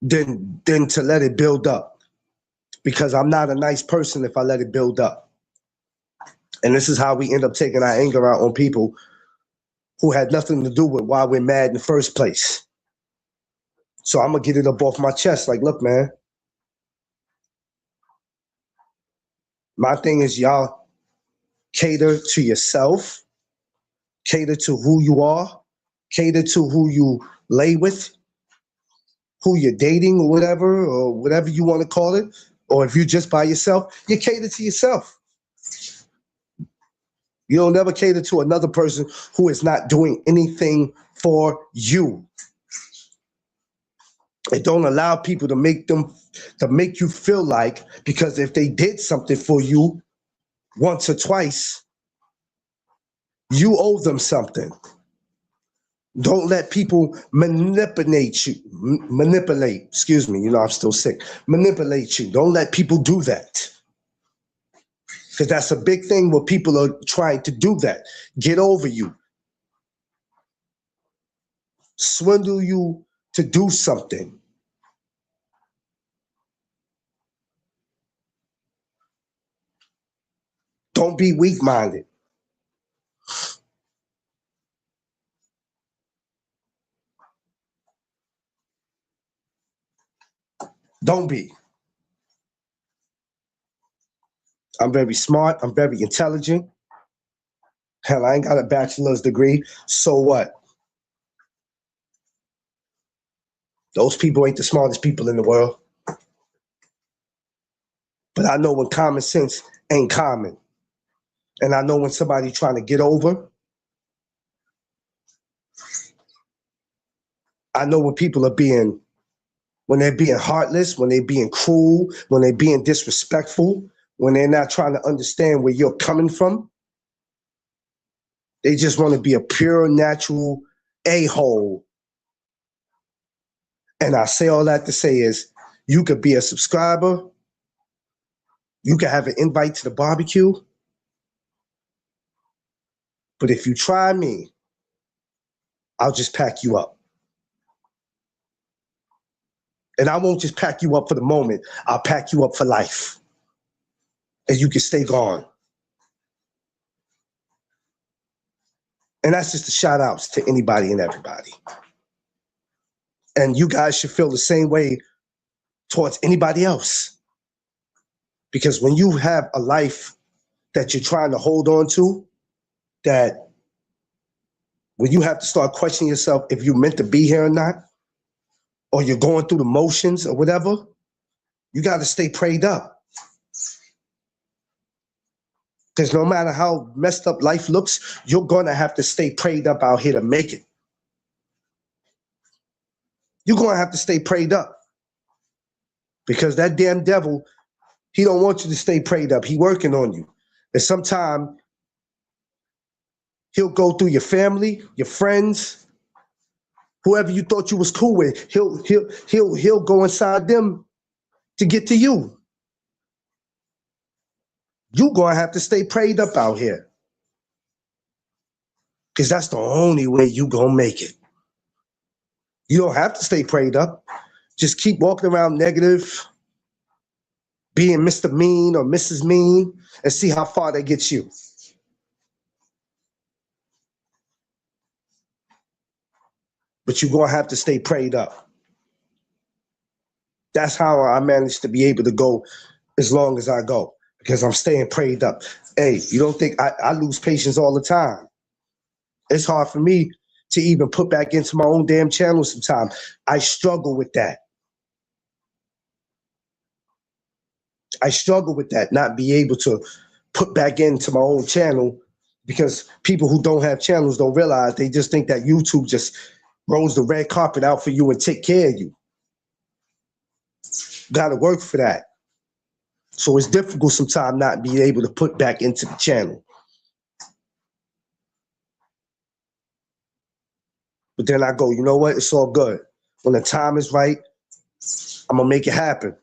than to let it build up. Because I'm not a nice person if I let it build up. And this is how we end up taking our anger out on people who had nothing to do with why we're mad in the first place. So I'm going to get it up off my chest. Like, look, man, my thing is y'all Cater to yourself, cater to who you are, cater to who you lay with, who you're dating or whatever you want to call it. Or if you're just by yourself, you cater to yourself. You don't never cater to another person who is not doing anything for you. And don't allow people to make you feel like, because if they did something for you once or twice, you owe them something. Don't let people manipulate, excuse me, I'm still sick, manipulate you. Don't let people do that. Because that's a big thing where people are trying to do that. Get over you. Swindle you to do something. Don't be weak-minded. Don't be. I'm very smart. I'm very intelligent. Hell, I ain't got a bachelor's degree. So what? Those people ain't the smartest people in the world. But I know when common sense ain't common. And I know when somebody trying to get over. I know when people are when they're being heartless, when they're being cruel, when they're being disrespectful, when they're not trying to understand where you're coming from. They just want to be a pure, natural a-hole. And I say all that to say is, you could be a subscriber, you could have an invite to the barbecue, but if you try me, I'll just pack you up. And I won't just pack you up for the moment, I'll pack you up for life. And you can stay gone. And that's just the shout outs to anybody and everybody. And you guys should feel the same way towards anybody else. Because when you have a life that you're trying to hold on to, that when you have to start questioning yourself if you're meant to be here or not, or you're going through the motions or whatever, you got to stay prayed up. Because no matter how messed up life looks, you're going to have to stay prayed up out here to make it. You're going to have to stay prayed up. Because that damn devil, he don't want you to stay prayed up. He working on you. And sometime he'll go through your family, your friends, whoever you thought you was cool with. He'll go inside them to get to you. You're going to have to stay prayed up out here. Because that's the only way you going to make it. You don't have to stay prayed up. Just keep walking around negative, being Mr. Mean or Mrs. Mean, and see how far that gets you. But you're going to have to stay prayed up. That's how I managed to be able to go as long as I go, because I'm staying prayed up. Hey, you don't think I lose patience all the time? It's hard for me to even put back into my own damn channel sometimes. I struggle with that. I struggle with that, not be able to put back into my own channel, because people who don't have channels don't realize, they just think that YouTube just rolls the red carpet out for you and take care of you. Got to work for that. So it's difficult sometimes not being able to put back into the channel. But then I go, you know what? It's all good. When the time is right, I'm going to make it happen.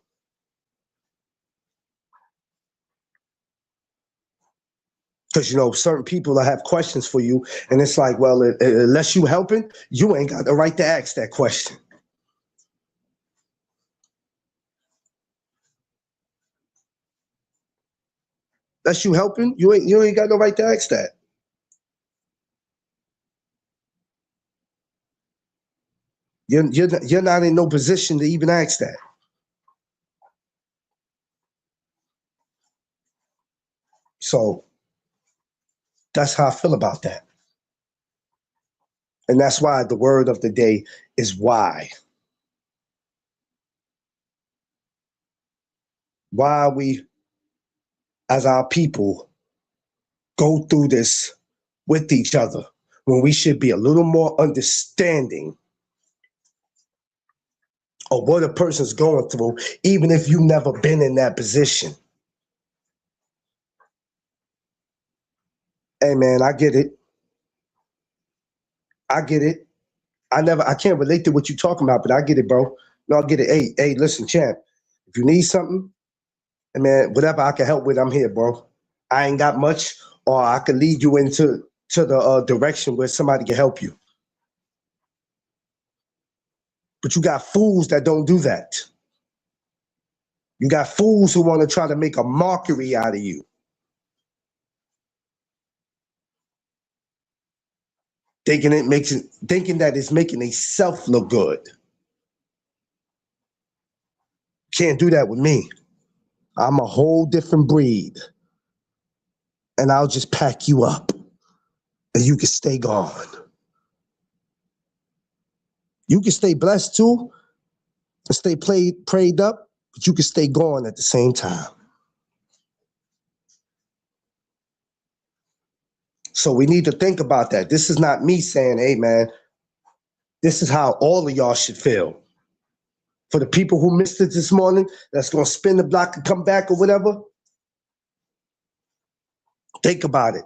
Because, certain people will have questions for you, and it's like, well, unless you helping, you ain't got the right to ask that question. Unless you helping, you ain't got no right to ask that. You're not in no position to even ask that. So That's how I feel about that. And that's why the word of the day is why. Why we, as our people, go through this with each other when we should be a little more understanding of what a person's going through, even if you've never been in that position. Hey man, I get it. I get it. I can't relate to what you're talking about, but I get it, bro. No, I get it. Hey, listen, champ. If you need something, hey man, whatever I can help with, I'm here, bro. I ain't got much, or I can lead you into the direction where somebody can help you. But you got fools that don't do that. You got fools who want to try to make a mockery out of you. Thinking that it's making a self look good. Can't do that with me. I'm a whole different breed. And I'll just pack you up and you can stay gone. You can stay blessed too and stay prayed up, but you can stay gone at the same time. So we need to think about that. This is not me saying, hey man, this is how all of y'all should feel. For the people who missed it this morning, that's going to spin the block and come back or whatever, think about it.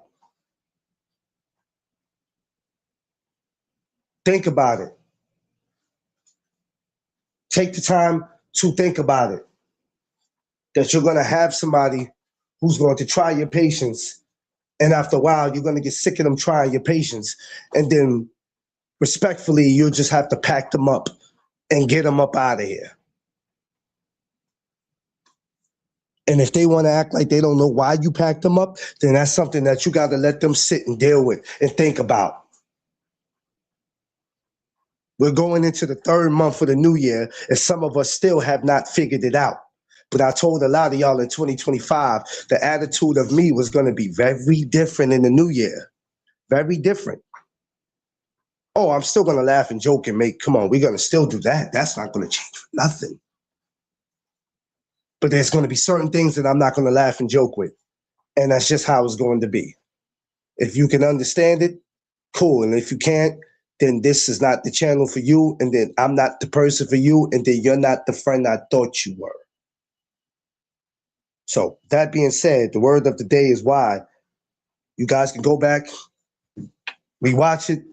Think about it. Take the time to think about it. That you're going to have somebody who's going to try your patience. And after a while, you're going to get sick of them trying your patience. And then respectfully, you'll just have to pack them up and get them up out of here. And if they want to act like they don't know why you packed them up, then that's something that you got to let them sit and deal with and think about. We're going into the third month of the new year, and some of us still have not figured it out. But I told a lot of y'all in 2025, the attitude of me was going to be very different in the new year. Very different. Oh, I'm still going to laugh and joke and come on, we're going to still do that. That's not going to change for nothing. But there's going to be certain things that I'm not going to laugh and joke with. And that's just how it's going to be. If you can understand it, cool. And if you can't, then this is not the channel for you. And then I'm not the person for you. And then you're not the friend I thought you were. So that being said, the word of the day is why. You guys can go back, rewatch it.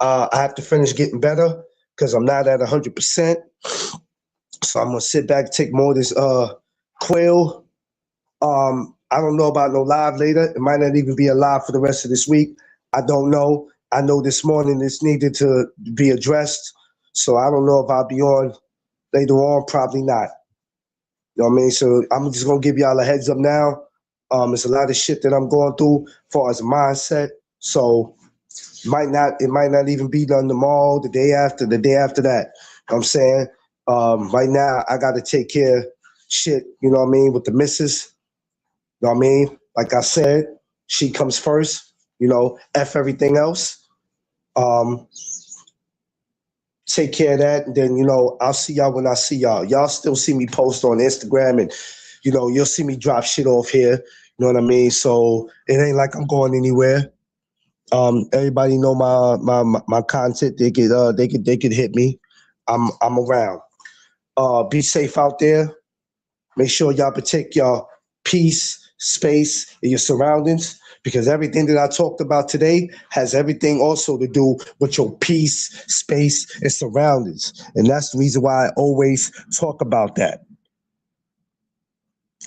I have to finish getting better because I'm not at 100%. So I'm going to sit back, take more of this quail. I don't know about no live later. It might not even be a live for the rest of this week. I don't know. I know this morning this needed to be addressed. So I don't know if I'll be on later on. Probably not. You know what I mean? So I'm just going to give y'all a heads up now. It's a lot of shit that I'm going through as far as mindset. So it might not even be done tomorrow, the day after that. You know what I'm saying? Right now, I got to take care of shit, you know what I mean, with the missus. You know what I mean? Like I said, she comes first, you know, F everything else. Take care of that. And then, you know, I'll see y'all when I see y'all. Y'all still see me post on Instagram and, you know, you'll see me drop shit off here. You know what I mean? So it ain't like I'm going anywhere. Everybody know my content. They could hit me. I'm around. Be safe out there. Make sure y'all protect your peace, space, and your surroundings, because everything that I talked about today has everything also to do with your peace, space, and surroundings. And that's the reason why I always talk about that.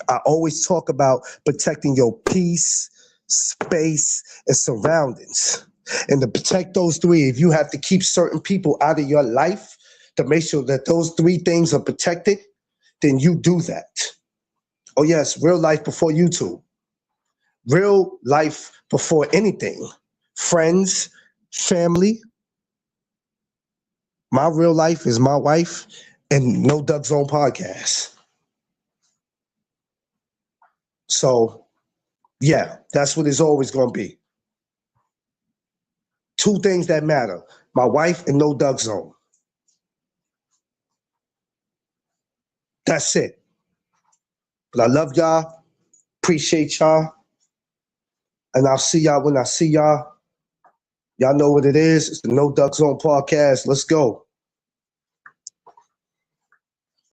I always talk about protecting your peace, space, and surroundings. And to protect those three, if you have to keep certain people out of your life to make sure that those three things are protected, then you do that. Oh yes, real life before YouTube. Real life before anything. Friends, family. My real life is my wife and No Duck Zone podcast. So, yeah, that's what it's always going to be. Two things that matter: my wife and no Doug Zone. That's it. But I love y'all. Appreciate y'all. And I'll see y'all when I see y'all. Y'all know what it is. It's the No Doug Zone podcast. Let's go.